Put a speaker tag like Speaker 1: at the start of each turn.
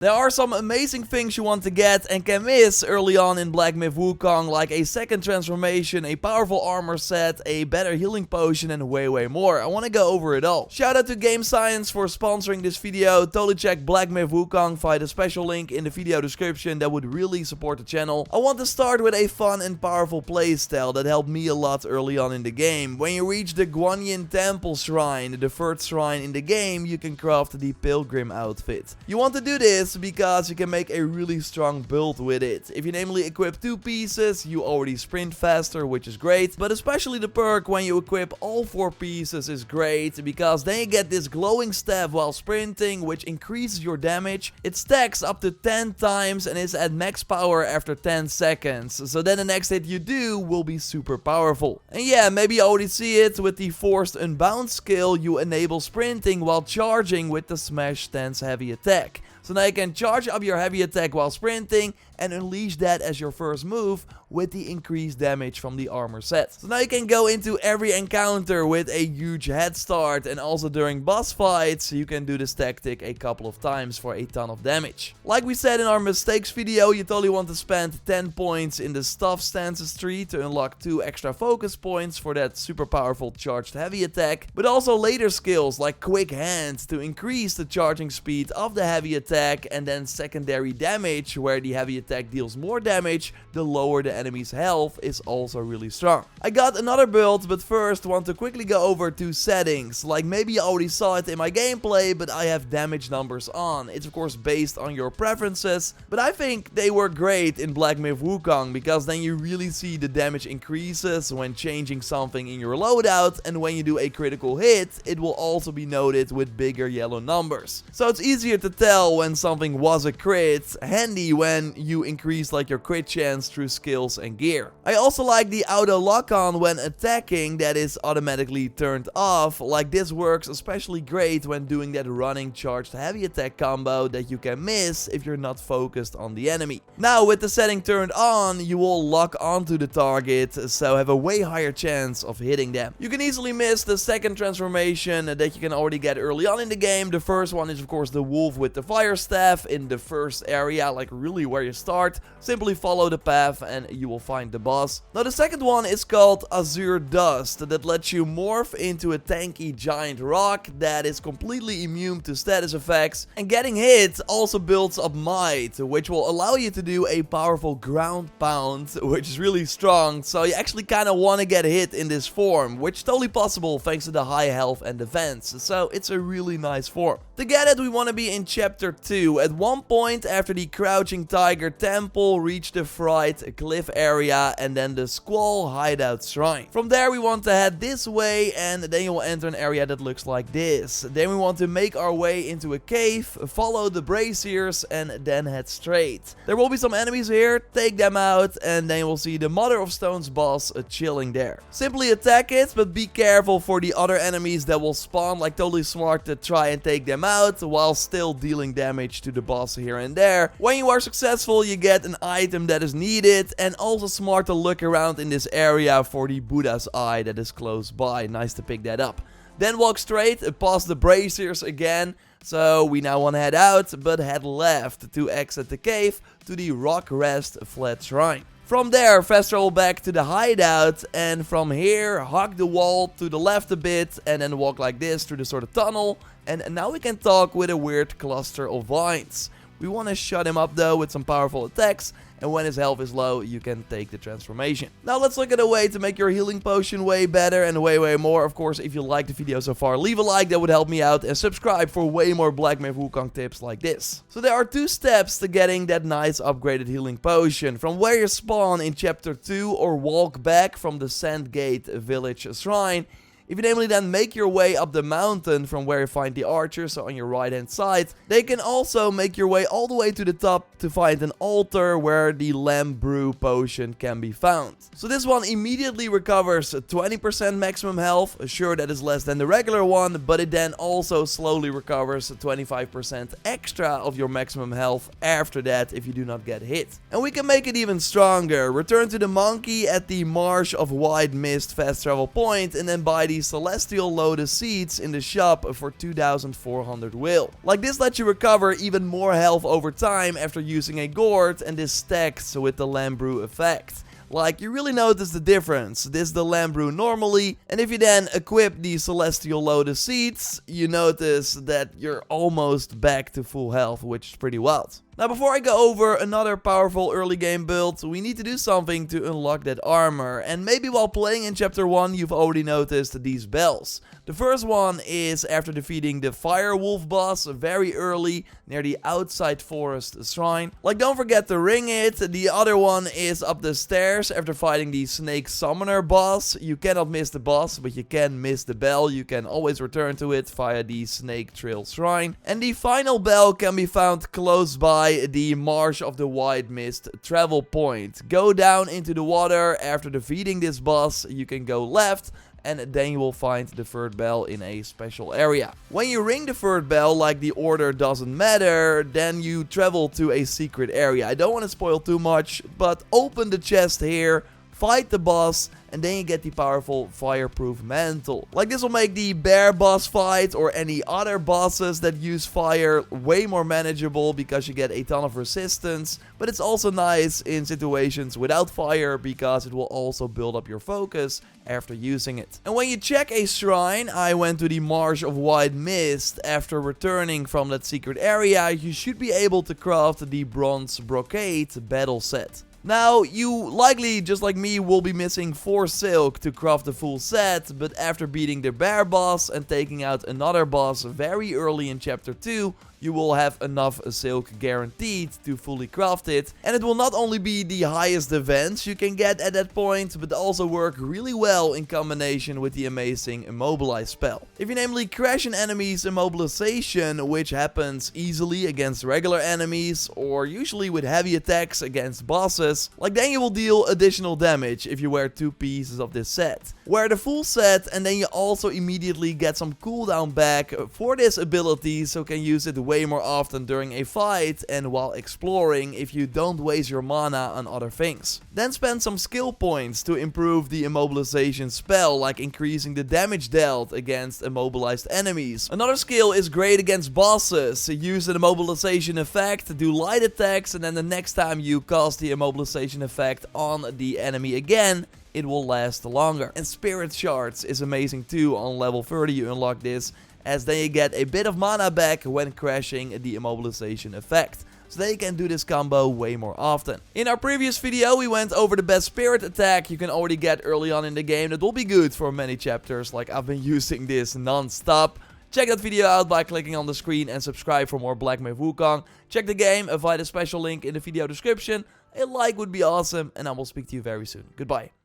Speaker 1: There are some amazing things you want to get and can miss early on in Black Myth Wukong, like a second transformation, a powerful armor set, a better healing potion, and way more. I want to go over it all. Shout out to Game Science for sponsoring this video. Totally check Black Myth Wukong via the special link in the video description. That would really support the channel. I want to start with a fun and powerful playstyle that helped me a lot early on in the game. When you reach the Guanyin Temple Shrine, the third shrine in the game, you can craft the Pilgrim outfit. You want to do this because you can make a really strong build with it. If you namely equip 2 pieces, you already sprint faster, which is great, but especially the perk when you equip all 4 pieces is great, because then you get this glowing staff while sprinting, which increases your damage. It stacks up to 10 times and is at max power after 10 seconds, so then the next hit you do will be super powerful. And yeah, maybe you already see it, with the forced unbound skill you enable sprinting while charging with the smash stance heavy attack. So now you can charge up your heavy attack while sprinting and unleash that as your first move with the increased damage from the armor set. So now you can go into every encounter with a huge head start, and also during boss fights you can do this tactic a couple of times for a ton of damage. Like we said in our mistakes video, you totally want to spend 10 points in the stuff stances tree to unlock 2 extra focus points for that super powerful charged heavy attack, but also later skills like quick hand to increase the charging speed of the heavy attack, and then secondary damage, where the heavy attack deals more damage the lower the enemy's health, is also really strong. I got another build, but first want to quickly go over 2 settings. Like, maybe you already saw it in my gameplay, but I have damage numbers on. It's of course based on your preferences, but I think they work great in Black Myth Wukong, because then you really see the damage increases when changing something in your loadout, and when you do a critical hit, it will also be noted with bigger yellow numbers. So it's easier to tell when something was a crit, handy when you increase like your crit chance through skills and gear. I also like the auto lock-on when attacking that is automatically turned off. Like, this works especially great when doing that running charged heavy attack combo that you can miss if you're not focused on the enemy. Now with the setting turned on, you will lock onto the target, so have a way higher chance of hitting them. You can easily miss the second transformation that you can already get early on in the game. The first one is of course the wolf with the fire staff in the first area, like really where you start. Simply follow the path and you will find the boss. Now the second one is called Azure Dust, that lets you morph into a tanky giant rock that is completely immune to status effects, and getting hit also builds up might, which will allow you to do a powerful ground pound, which is really strong. So you actually kind of want to get hit in this form, which is totally possible thanks to the high health and defense, so it's a really nice form. To get it, we want to be in chapter 2. At one point after the Crouching Tiger Temple, reach the Fright Cliff area and then the Squall Hideout Shrine. From there we want to head this way, and then you will enter an area that looks like this. Then we want to make our way into a cave, follow the braziers, and then head straight. There will be some enemies here, take them out, and then you will see the Mother of Stones boss chilling there. Simply attack it, but be careful for the other enemies that will spawn. Like, totally smart to try and take them out while still dealing damage to the boss here and there. When you are successful, you get an item that is needed, and also smart to look around in this area for the Buddha's Eye that is close by. Nice to pick that up. Then walk straight past the braziers again. So we now want to head out, but head left to exit the cave to the Rock Rest Flat Shrine. From there, fast travel back to the hideout, and from here, hug the wall to the left a bit, and then walk like this through the sort of tunnel, and now we can talk with a weird cluster of vines. We want to shut him up though with some powerful attacks, and when his health is low, you can take the transformation. Now let's look at a way to make your healing potion way better and way more. Of course, if you liked the video so far, leave a like, that would help me out, and subscribe for way more Black Myth Wukong tips like this. So there are 2 steps to getting that nice upgraded healing potion. From where you spawn in chapter 2, or walk back from the Sandgate Village Shrine. If you namely then make your way up the mountain from where you find the archers, so on your right hand side, they can also make your way all the way to the top to find an altar where the lamb brew potion can be found. So this one immediately recovers 20% maximum health. Sure, that is less than the regular one, but it then also slowly recovers 25% extra of your maximum health after that if you do not get hit. And we can make it even stronger. Return to the monkey at the Marsh of White Mist fast travel point, and then buy the the Celestial Lotus Seeds in the shop for 2400 will. Like this lets you recover even more health over time after using a gourd, and this stacks with the Lambrew effect. Like, you really notice the difference. This is the Lambrew normally, and if you then equip the Celestial Lotus Seeds, you notice that you're almost back to full health, which is pretty wild. Now, before I go over another powerful early game build, we need to do something to unlock that armor. And maybe while playing in Chapter 1, you've already noticed these bells. The first one is after defeating the Fire Wolf boss very early near the outside forest shrine. Like, don't forget to ring it. The other one is up the stairs after fighting the Snake Summoner boss. You cannot miss the boss, but you can miss the bell. You can always return to it via the Snake Trail shrine. And the final bell can be found close by the Marsh of the White Mist travel point. Go down into the water. After defeating this boss, you can go left, and then you will find the third bell in a special area. When you ring the third bell, like the order doesn't matter, then you travel to a secret area. I don't want to spoil too much, but open the chest here, fight the boss, and then you get the powerful fireproof mantle. Like, this will make the bear boss fight or any other bosses that use fire way more manageable because you get a ton of resistance. But it's also nice in situations without fire because it will also build up your focus after using it. And when you check a shrine, I went to the Marsh of White Mist. After returning from that secret area, you should be able to craft the Bronze Brocade battle set. Now, you likely, just like me, will be missing 4 silk to craft the full set, but after beating the bear boss and taking out another boss very early in Chapter 2, you will have enough silk guaranteed to fully craft it. And it will not only be the highest events you can get at that point, but also work really well in combination with the amazing Immobilize spell. If you namely crash an enemy's immobilization, which happens easily against regular enemies, or usually with heavy attacks against bosses, like then you will deal additional damage if you wear 2 pieces of this set. Wear the full set, and then you also immediately get some cooldown back for this ability, so can use it way more often during a fight and while exploring if you don't waste your mana on other things. Then spend some skill points to improve the immobilization spell, like increasing the damage dealt against immobilized enemies. Another skill is great against bosses. Use the immobilization effect to do light attacks, and then the next time you cast the immobilization effect on the enemy again, it will last longer. And Spirit Shards is amazing too. On level 30 you unlock this, as then you get a bit of mana back when crashing the immobilization effect. So they can do this combo way more often. In our previous video we went over the best spirit attack you can already get early on in the game. That will be good for many chapters, like I've been using this non-stop. Check that video out by clicking on the screen and subscribe for more Black Myth Wukong. Check the game via the special link in the video description. A like would be awesome, and I will speak to you very soon. Goodbye.